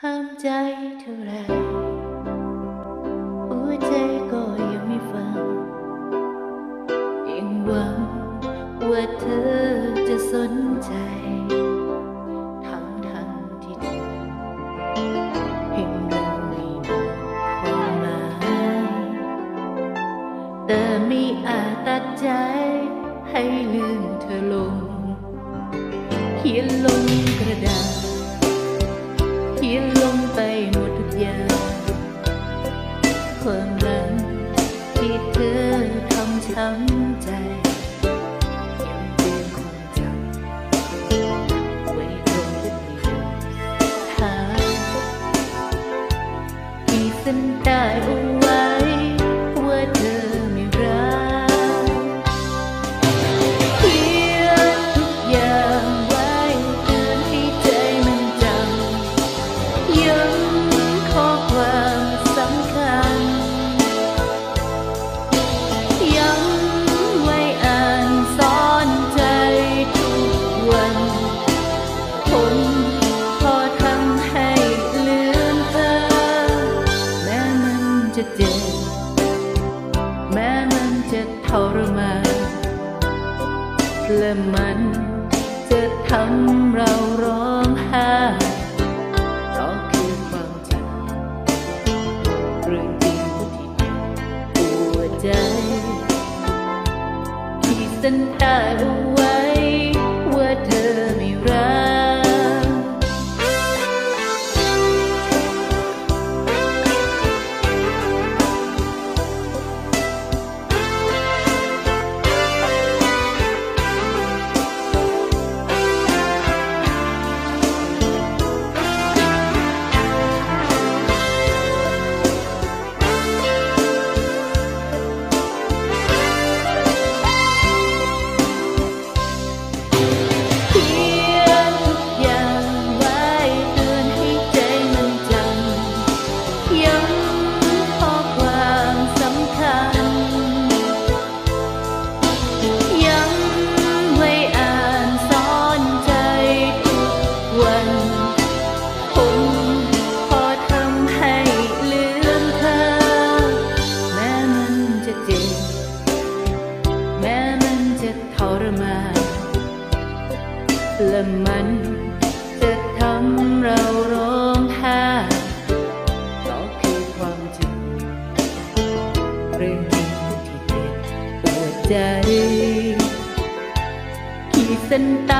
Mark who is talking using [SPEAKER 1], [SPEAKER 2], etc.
[SPEAKER 1] ห้ามใจเท่าไรหัวใจก็ยังไม่ฟังยังหวังว่าเธอจะสนใจทั้งที่เธอเห็นเราไม่มีความหมายแต่ไม่อาจตัดใจให้ลืมเธอลงเขียนลงกระดาษเขียนลงไปหมดทุกอย่างความหลังที่เธอทำช้ำใจยังเตือนความจำไว้ตรงที่ทางที่สัญญาเอาไว้ว่าเธอไม่รักเขียนทุกอย่างไว้เตือนให้ใจมันจำย้ำข้อความสำคัญย้ำไว้อ่านสอนใจทุกวันผมพอทำให้ลืมเธอแม้มันจะเจ็บแม้มันจะทรมานและมันจะทำเราร้องไห้เพราะคือความจริงเรื่องจริงที่ปวดใจที่สัญญาเอาไว้ว่าเธอไม่รักและมันจะทำเราร้องไห้ก็คือความจริงเรื่องจริงที่เจ็บปวดใจขีดเส้นใต้